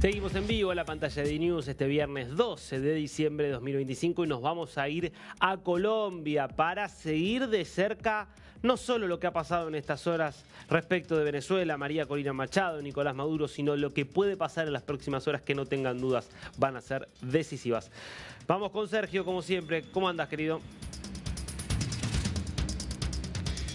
Seguimos en vivo en la pantalla de News este viernes 12 de diciembre de 2025 y nos vamos a ir a Colombia para seguir de cerca no solo lo que ha pasado en estas horas respecto de Venezuela, María Corina Machado, Nicolás Maduro, sino lo que puede pasar en las próximas horas que no tengan dudas van a ser decisivas. Vamos con Sergio, como siempre. ¿Cómo andas, querido?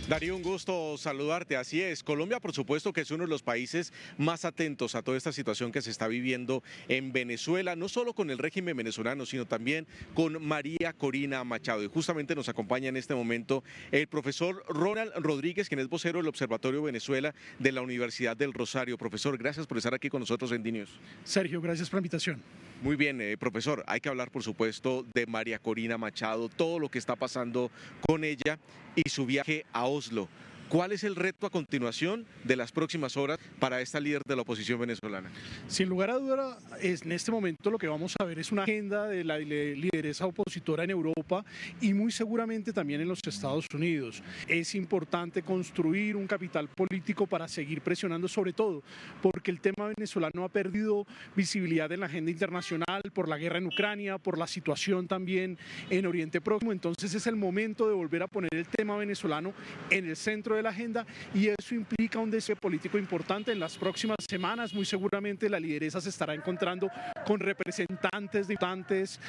Darío, un gusto saludarte. Así es, Colombia por supuesto que es uno de los países más atentos a toda esta situación que se está viviendo en Venezuela, no solo con el régimen venezolano, sino también con María Corina Machado. Y justamente nos acompaña en este momento el profesor Ronald Rodríguez, quien es vocero del Observatorio Venezuela de la Universidad del Rosario. Profesor, gracias por estar aquí con nosotros en DNews. Sergio, gracias por la invitación. Muy bien, profesor, hay que hablar por supuesto de María Corina Machado, todo lo que está pasando con ella y su viaje a Oslo. ¿Cuál es el reto a continuación de las próximas horas para esta líder de la oposición venezolana? Sin lugar a duda, en este momento lo que vamos a ver es una agenda de la lideresa opositora en Europa y muy seguramente también en los Estados Unidos. Es importante construir un capital político para seguir presionando, sobre todo porque el tema venezolano ha perdido visibilidad en la agenda internacional por la guerra en Ucrania, por la situación también en Oriente Próximo. Entonces es el momento de volver a poner el tema venezolano en el centro de la agenda y eso implica un deseo político importante. En las próximas semanas muy seguramente la lideresa se estará encontrando con representantes de tantos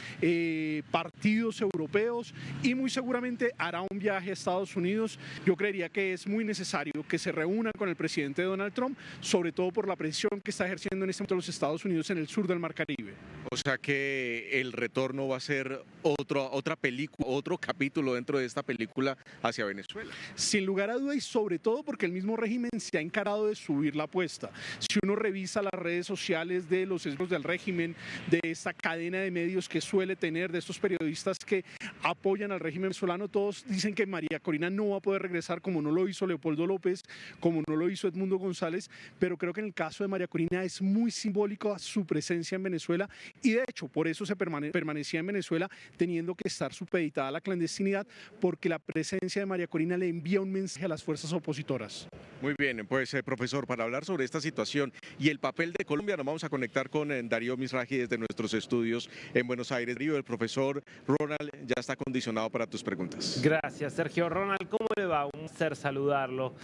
partidos europeos y muy seguramente hará un viaje a Estados Unidos. Yo creería que es muy necesario que se reúna con el presidente Donald Trump, sobre todo por la presión que está ejerciendo en este momento los Estados Unidos en el sur del Mar Caribe. O sea que el retorno va a ser otra película, otro capítulo dentro de esta película hacia Venezuela. Sin lugar a dudas y sobre todo porque el mismo régimen se ha encarado de subir la apuesta. Si uno revisa las redes sociales de los sesgos del régimen, de esta cadena de medios que suele tener, de estos periodistas que apoyan al régimen venezolano, todos dicen que María Corina no va a poder regresar, como no lo hizo Leopoldo López, como no lo hizo Edmundo González, pero creo que en el caso de María Corina es muy simbólico su presencia en Venezuela y de hecho por eso se permanecía en Venezuela teniendo que estar supeditada a la clandestinidad, porque la presencia de María Corina le envía un mensaje a las fuerzas opositoras. Muy bien, pues profesor, para hablar sobre esta situación y el papel de Colombia nos vamos a conectar con Darío Misraji desde nuestros estudios en Buenos Aires. Darío, el profesor Ronald ya está condicionado para tus preguntas. Gracias, Sergio. Ronald, ¿cómo le va? Un placer saludarlo.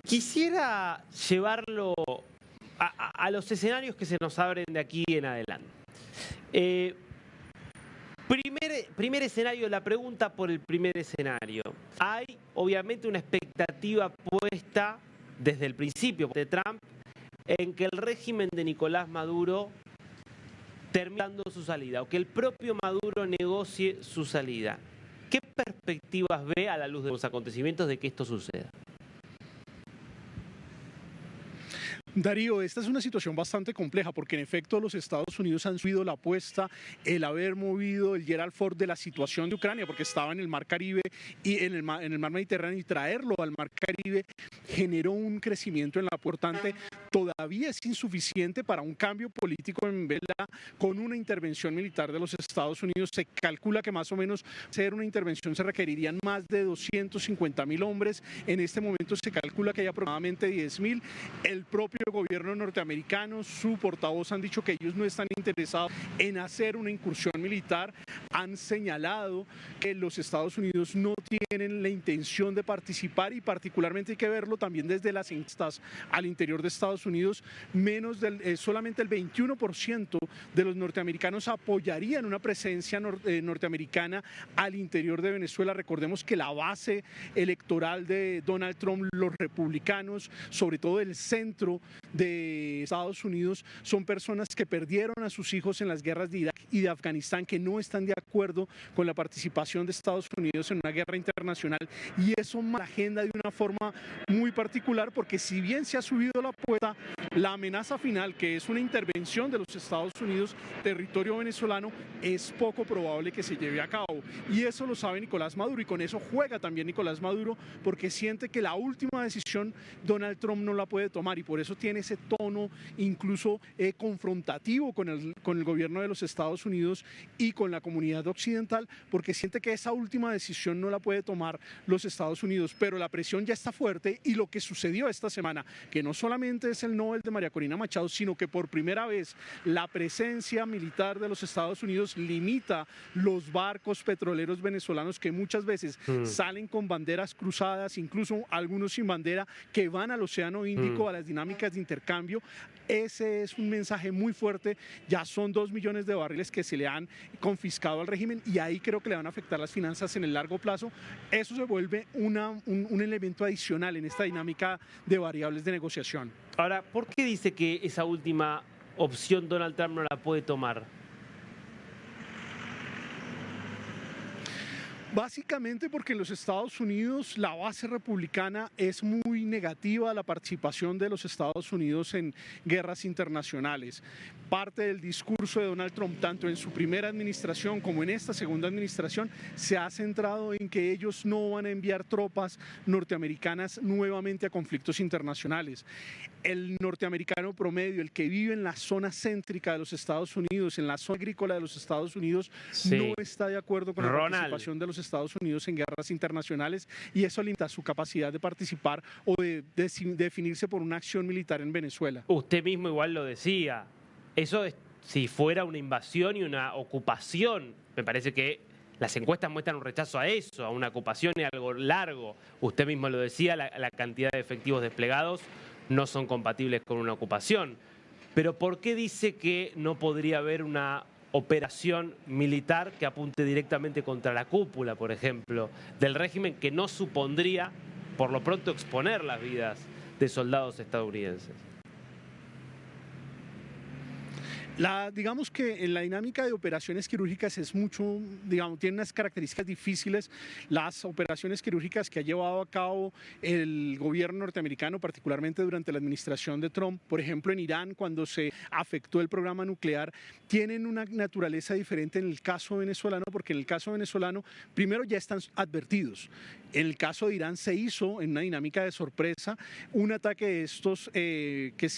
Quisiera llevarlo a los escenarios que se nos abren de aquí en adelante. Primer escenario, la pregunta por el primer escenario. Hay obviamente una expectativa puesta desde el principio de Trump en que el régimen de Nicolás Maduro termine dando su salida o que el propio Maduro negocie su salida. ¿Qué perspectivas ve a la luz de los acontecimientos de que esto suceda? Darío, esta es una situación bastante compleja porque en efecto los Estados Unidos han subido la apuesta, el haber movido el Gerald Ford de la situación de Ucrania porque estaba en el Mar Caribe y en el mar Mediterráneo y traerlo al Mar Caribe generó un crecimiento en la importante. Todavía es insuficiente para un cambio político en Venezuela con una intervención militar de los Estados Unidos. Se calcula que más o menos hacer una intervención se requerirían más de 250.000 hombres. En este momento se calcula que hay aproximadamente 10.000. El propio gobierno norteamericano, su portavoz han dicho que ellos no están interesados en hacer una incursión militar. Han señalado que los Estados Unidos no tienen la intención de participar y particularmente hay que verlo también desde las encuestas al interior de Estados Unidos. Solamente el 21% de los norteamericanos apoyarían una presencia norteamericana al interior de Venezuela. Recordemos que la base electoral de Donald Trump, los republicanos, sobre todo el centro de Estados Unidos, son personas que perdieron a sus hijos en las guerras de Irak y de Afganistán, que no están de acuerdo con la participación de Estados Unidos en una guerra internacional y eso marca la agenda de una forma muy particular porque si bien se ha subido la apuesta, la amenaza final, que es una intervención de los Estados Unidos en territorio venezolano, es poco probable que se lleve a cabo y eso lo sabe Nicolás Maduro y con eso juega también Nicolás Maduro porque siente que la última decisión Donald Trump no la puede tomar y por eso tiene ese tono incluso confrontativo con el gobierno de los Estados Unidos y con la comunidad occidental, porque siente que esa última decisión no la puede tomar los Estados Unidos, pero la presión ya está fuerte y lo que sucedió esta semana, que no solamente es el Nobel de María Corina Machado, sino que por primera vez la presencia militar de los Estados Unidos limita los barcos petroleros venezolanos que muchas veces salen con banderas cruzadas, incluso algunos sin bandera, que van al Océano Índico, a las dinámicas de intercambio. Ese es un mensaje muy fuerte. Ya son 2 millones de barriles que se le han confiscado al régimen y ahí creo que le van a afectar las finanzas en el largo plazo. Eso se vuelve un elemento adicional en esta dinámica de variables de negociación. Ahora, ¿por qué dice que esa última opción Donald Trump no la puede tomar? Básicamente porque en los Estados Unidos la base republicana es muy negativa a la participación de los Estados Unidos en guerras internacionales. Parte del discurso de Donald Trump, tanto en su primera administración como en esta segunda administración, se ha centrado en que ellos no van a enviar tropas norteamericanas nuevamente a conflictos internacionales. El norteamericano promedio, el que vive en la zona céntrica de los Estados Unidos, en la zona agrícola de los Estados Unidos, no está de acuerdo con la participación de los Estados Unidos en guerras internacionales y eso limita su capacidad de participar o de definirse por una acción militar en Venezuela. Usted mismo igual lo decía, eso es, si fuera una invasión y una ocupación, me parece que las encuestas muestran un rechazo a eso, a una ocupación y algo largo. Usted mismo lo decía, la cantidad de efectivos desplegados no son compatibles con una ocupación. Pero ¿por qué dice que no podría haber una operación militar que apunte directamente contra la cúpula, por ejemplo, del régimen, que no supondría, por lo pronto, exponer las vidas de soldados estadounidenses? Digamos que en la dinámica de operaciones quirúrgicas es mucho, digamos, tiene unas características difíciles. Las operaciones quirúrgicas que ha llevado a cabo el gobierno norteamericano, particularmente durante la administración de Trump, por ejemplo en Irán, cuando se afectó el programa nuclear, tienen una naturaleza diferente en el caso venezolano, porque en el caso venezolano, primero ya están advertidos. En el caso de Irán se hizo en una dinámica de sorpresa un ataque de estos que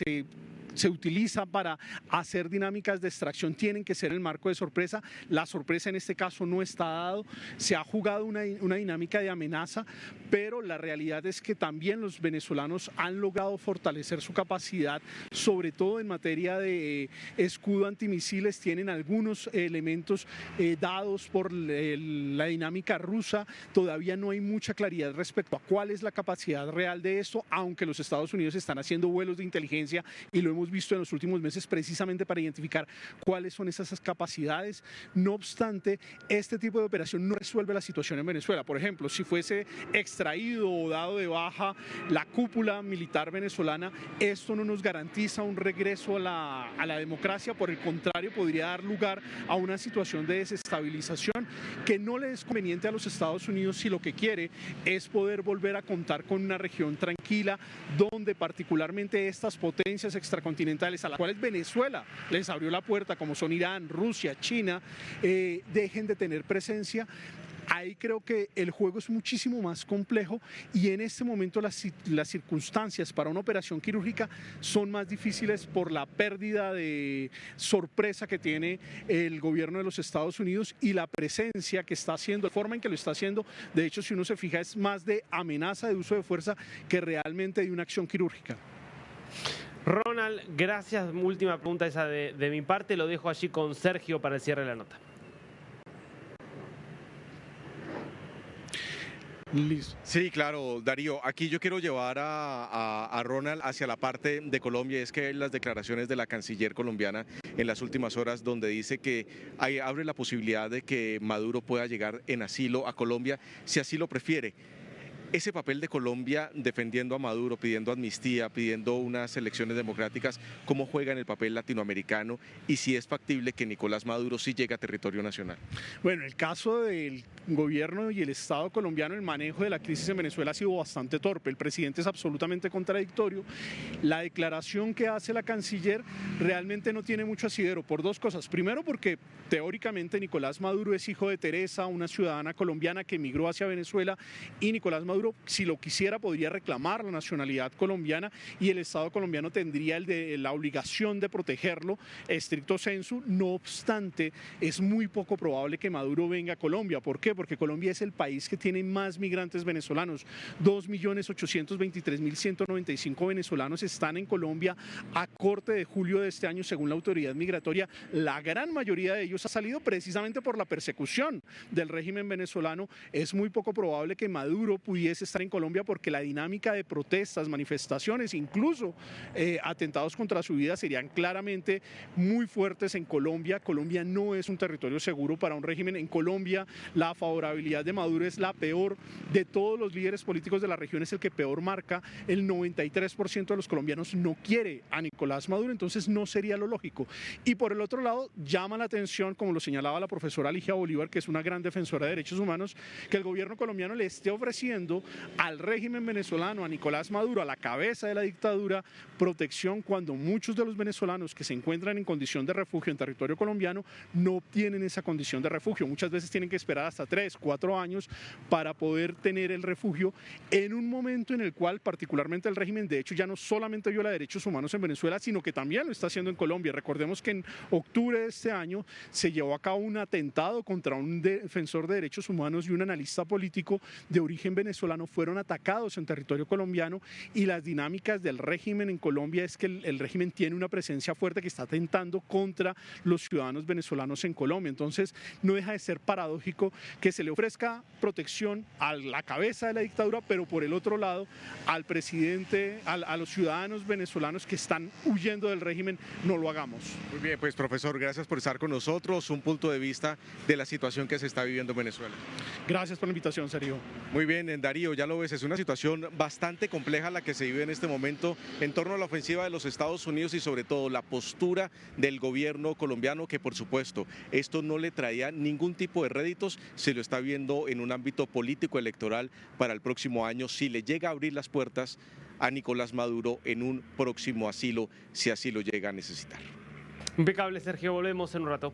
se utiliza para hacer dinámicas de extracción, tienen que ser en el marco de sorpresa. La sorpresa en este caso no está dado, se ha jugado una dinámica de amenaza, pero la realidad es que también los venezolanos han logrado fortalecer su capacidad, sobre todo en materia de escudo antimisiles. Tienen algunos elementos dados por la dinámica rusa. Todavía no hay mucha claridad respecto a cuál es la capacidad real de esto, aunque los Estados Unidos están haciendo vuelos de inteligencia y lo hemos visto en los últimos meses precisamente para identificar cuáles son esas capacidades. No obstante, este tipo de operación no resuelve la situación en Venezuela. Por ejemplo, si fuese extraído o dado de baja la cúpula militar venezolana, esto no nos garantiza un regreso a la democracia. Por el contrario, podría dar lugar a una situación de desestabilización que no le es conveniente a los Estados Unidos si lo que quiere es poder volver a contar con una región tranquila donde particularmente estas potencias extracontinentales a las cuales Venezuela les abrió la puerta, como son Irán, Rusia, China, dejen de tener presencia. Ahí creo que el juego es muchísimo más complejo y en este momento las circunstancias para una operación quirúrgica son más difíciles por la pérdida de sorpresa que tiene el gobierno de los Estados Unidos y la presencia que está haciendo, la forma en que lo está haciendo. De hecho, si uno se fija, es más de amenaza de uso de fuerza que realmente de una acción quirúrgica. Ronald, gracias. Última pregunta esa de mi parte. Lo dejo allí con Sergio para el cierre de la nota. Listo. Sí, claro, Darío. Aquí yo quiero llevar a Ronald hacia la parte de Colombia. Es que las declaraciones de la canciller colombiana en las últimas horas, donde dice que abre la posibilidad de que Maduro pueda llegar en asilo a Colombia, si así lo prefiere. Ese papel de Colombia defendiendo a Maduro, pidiendo amnistía, pidiendo unas elecciones democráticas, ¿cómo juega en el papel latinoamericano y si es factible que Nicolás Maduro sí llegue a territorio nacional? Bueno, el caso del gobierno y el Estado colombiano, el manejo de la crisis en Venezuela ha sido bastante torpe. El presidente es absolutamente contradictorio. La declaración que hace la canciller realmente no tiene mucho asidero por dos cosas. Primero, porque teóricamente Nicolás Maduro es hijo de Teresa, una ciudadana colombiana que emigró hacia Venezuela, y Nicolás Maduro Maduro, si lo quisiera, podría reclamar la nacionalidad colombiana y el Estado colombiano tendría la obligación de protegerlo, estricto sensu. No obstante, es muy poco probable que Maduro venga a Colombia. ¿Por qué? Porque Colombia es el país que tiene más migrantes venezolanos. 2.823.195 venezolanos están en Colombia a corte de julio de este año, según la autoridad migratoria. La gran mayoría de ellos ha salido precisamente por la persecución del régimen venezolano. Es muy poco probable que Maduro pudiese estar en Colombia porque la dinámica de protestas, manifestaciones, incluso atentados contra su vida serían claramente muy fuertes en Colombia. Colombia no es un territorio seguro para un régimen. En Colombia la favorabilidad de Maduro es la peor de todos los líderes políticos de la región, es el que peor marca. El 93% de los colombianos no quiere a Nicolás Maduro, entonces no sería lo lógico. Y por el otro lado, llama la atención, como lo señalaba la profesora Ligia Bolívar, que es una gran defensora de derechos humanos, que el gobierno colombiano le esté ofreciendo al régimen venezolano, a Nicolás Maduro, a la cabeza de la dictadura, protección cuando muchos de los venezolanos que se encuentran en condición de refugio en territorio colombiano no obtienen esa condición de refugio. Muchas veces tienen que esperar hasta 3, 4 años para poder tener el refugio en un momento en el cual particularmente el régimen de hecho ya no solamente viola derechos humanos en Venezuela, sino que también lo está haciendo en Colombia. Recordemos que en octubre de este año se llevó a cabo un atentado contra un defensor de derechos humanos y un analista político de origen venezolano. Fueron atacados en territorio colombiano y las dinámicas del régimen en Colombia es que el régimen tiene una presencia fuerte que está atentando contra los ciudadanos venezolanos en Colombia. Entonces no deja de ser paradójico que se le ofrezca protección a la cabeza de la dictadura, pero por el otro lado al presidente, a los ciudadanos venezolanos que están huyendo del régimen, no lo hagamos. Muy bien, pues profesor, gracias por estar con nosotros, un punto de vista de la situación que se está viviendo en Venezuela. Gracias por la invitación, Sergio. Muy bien, Darío, ya lo ves, es una situación bastante compleja la que se vive en este momento en torno a la ofensiva de los Estados Unidos y sobre todo la postura del gobierno colombiano, que por supuesto esto no le traía ningún tipo de réditos, se lo está viendo en un ámbito político electoral para el próximo año, si le llega a abrir las puertas a Nicolás Maduro en un próximo asilo, si así lo llega a necesitar. Impecable, Sergio, volvemos en un rato.